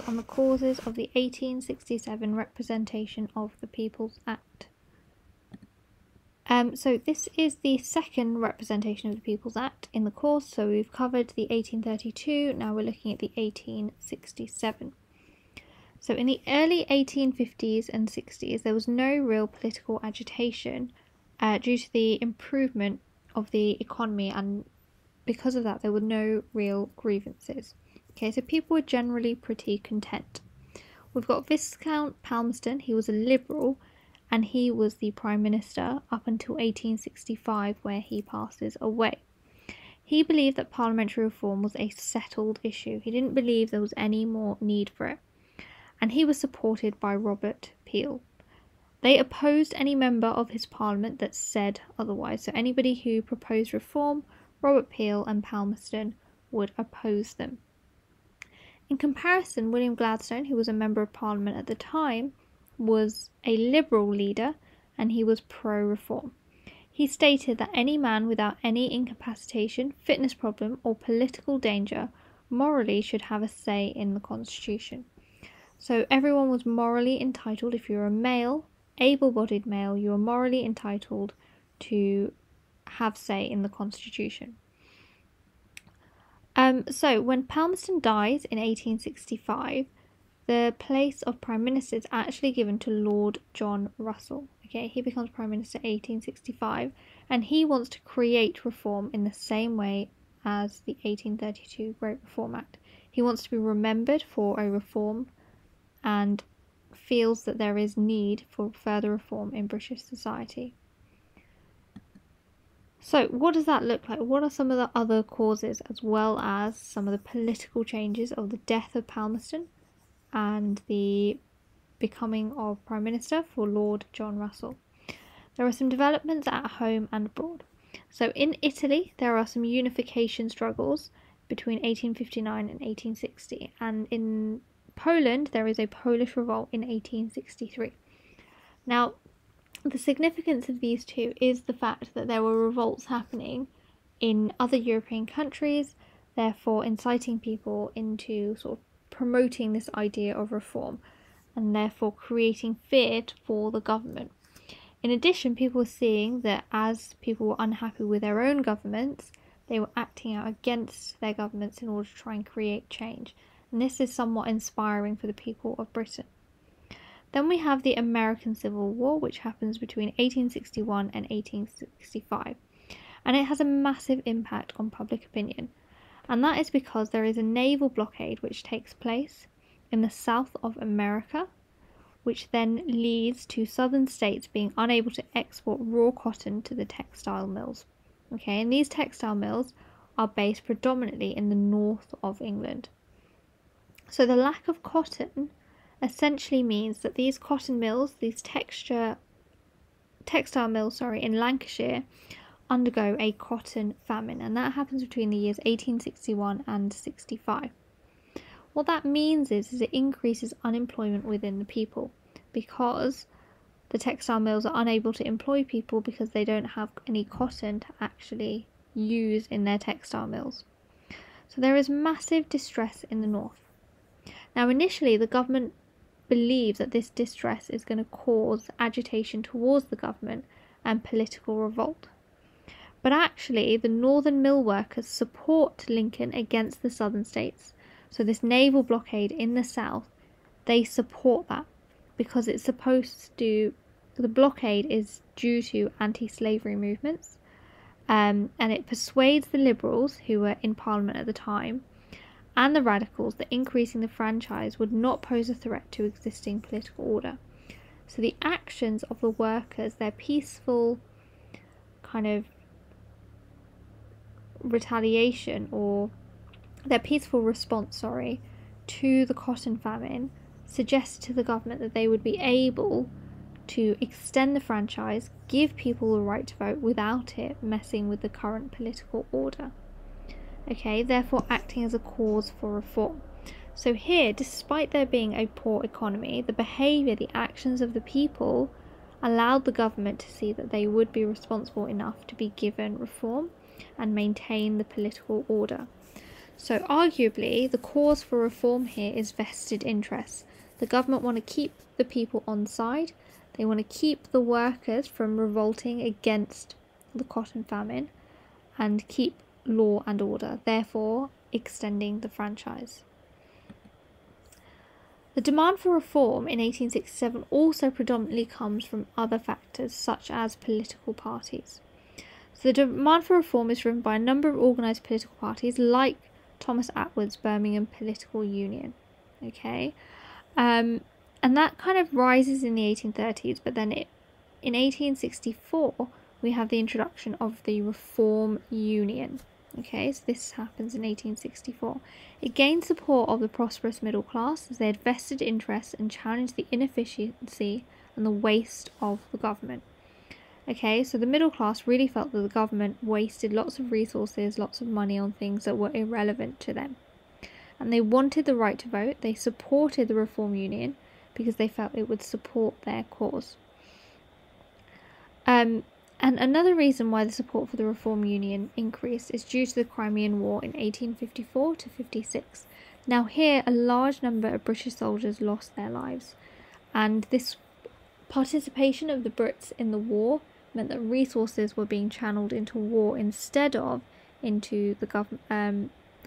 on the causes of the 1867 Representation of the People's Act. So this is the second Representation of the People's Act in the course. So we've covered the 1832, now we're looking at the 1867. So in the early 1850s and 60s, there was no real political agitation due to the improvement of the economy, and because of that there were no real grievances. Okay, so people were generally pretty content. We've got Viscount Palmerston. He was a Liberal and he was the Prime Minister up until 1865, where he passes away. He believed that parliamentary reform was a settled issue. He didn't believe there was any more need for it. And he was supported by Robert Peel. They opposed any member of his parliament that said otherwise. So anybody who proposed reform, Robert Peel and Palmerston would oppose them. In comparison, William Gladstone, who was a member of parliament at the time, was a Liberal leader and he was pro-reform. He stated that any man without any incapacitation, fitness problem or political danger morally should have a say in the constitution. So everyone was morally entitled. If you're a male, able-bodied male, you are morally entitled to have say in the constitution. So when Palmerston dies in 1865, the place of Prime Minister is actually given to Lord John Russell. Okay, he becomes Prime Minister in 1865, and he wants to create reform in the same way as the 1832 Great Reform Act. He wants to be remembered for a reform and feels that there is need for further reform in British society. So what does that look like? What are some of the other causes, as well as some of the political changes of the death of Palmerston and the becoming of Prime Minister for Lord John Russell? There are some developments at home and abroad. So in Italy, there are some unification struggles between 1859 and 1860, and in Poland, there is a Polish revolt in 1863. Now, the significance of these two is the fact that there were revolts happening in other European countries, therefore inciting people into sort of promoting this idea of reform and therefore creating fear for the government. In addition, people were seeing that as people were unhappy with their own governments, they were acting out against their governments in order to try and create change. And this is somewhat inspiring for the people of Britain. Then we have the American Civil War, which happens between 1861 and 1865. And it has a massive impact on public opinion. And that is because there is a naval blockade which takes place in the south of America, which then leads to southern states being unable to export raw cotton to the textile mills. Okay, and these textile mills are based predominantly in the north of England. So the lack of cotton essentially means that these cotton mills, these textile mills, in Lancashire, undergo a cotton famine, and that happens between the years 1861 and 65. What that means is it increases unemployment within the people, because the textile mills are unable to employ people because they don't have any cotton to actually use in their textile mills. So there is massive distress in the north. Now, initially, the government believes that this distress is going to cause agitation towards the government and political revolt. But actually, the northern mill workers support Lincoln against the southern states. So this naval blockade in the south, they support that because it's supposed to, the blockade is due to anti-slavery movements, and it persuades the Liberals, who were in Parliament at the time, and the Radicals that increasing the franchise would not pose a threat to existing political order. So the actions of the workers, their peaceful kind of retaliation, or their peaceful response, to the cotton famine, suggested to the government that they would be able to extend the franchise, give people the right to vote without it messing with the current political order. Okay, therefore acting as a cause for reform. So here, despite there being a poor economy, the behaviour, the actions of the people allowed the government to see that they would be responsible enough to be given reform and maintain the political order. So arguably, the cause for reform here is vested interests. The government want to keep the people on side. They want to keep the workers from revolting against the cotton famine and keep law and order, therefore extending the franchise. The demand for reform in 1867 also predominantly comes from other factors such as political parties. So the demand for reform is driven by a number of organised political parties like Thomas Attwood's Birmingham Political Union. Okay, and that kind of rises in the 1830s, but then in 1864 we have the introduction of the Reform Union. Okay, so this happens in 1864. It gained support of the prosperous middle class as they had vested interests and challenged the inefficiency and the waste of the government. Okay, so the middle class really felt that the government wasted lots of resources, lots of money on things that were irrelevant to them. And they wanted the right to vote. They supported the Reform Union because they felt it would support their cause. And another reason why the support for the Reform Union increased is due to the Crimean War in 1854 to 56. Now here, a large number of British soldiers lost their lives. And this participation of the Brits in the war meant that resources were being channeled into war instead of into the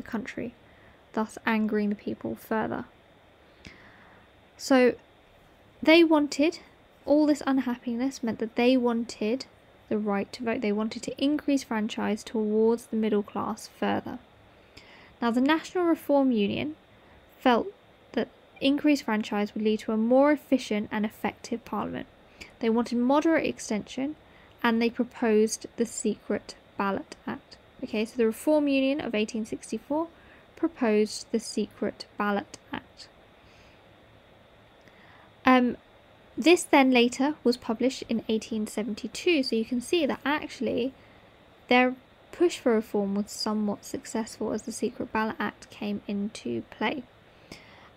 country, thus angering the people further. So they wanted, all this unhappiness meant that they wanted the right to vote. They wanted to increase franchise towards the middle class further. Now the National Reform Union felt that increased franchise would lead to a more efficient and effective parliament. They wanted moderate extension, and they proposed the Secret Ballot Act. Okay, so the Reform Union of 1864 proposed the Secret Ballot Act. This then later was published in 1872, so you can see that actually their push for reform was somewhat successful as the Secret Ballot Act came into play.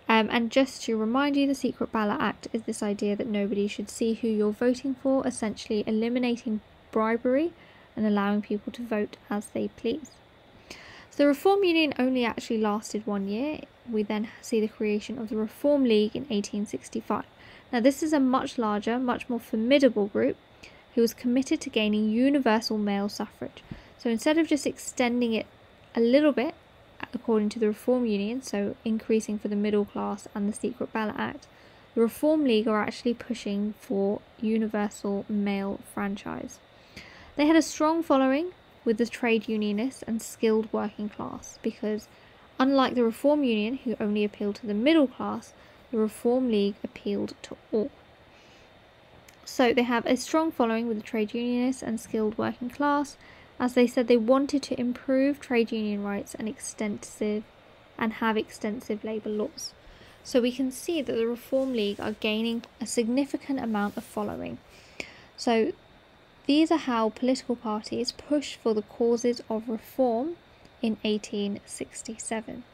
And just to remind you, the Secret Ballot Act is this idea that nobody should see who you're voting for, essentially eliminating bribery and allowing people to vote as they please. So the Reform Union only actually lasted 1 year. We then see the creation of the Reform League in 1865. Now this is a much larger, much more formidable group who was committed to gaining universal male suffrage. So instead of just extending it a little bit, according to the Reform Union, so increasing for the middle class and the Secret Ballot Act, the Reform League are actually pushing for universal male franchise. They had a strong following with the trade unionists and skilled working class because, unlike the Reform Union, who only appealed to the middle class, the Reform League appealed to all. So they have a strong following with the trade unionists and skilled working class, as they said they wanted to improve trade union rights and have extensive labour laws. So we can see that the Reform League are gaining a significant amount of following. So these are how political parties pushed for the causes of reform in 1867.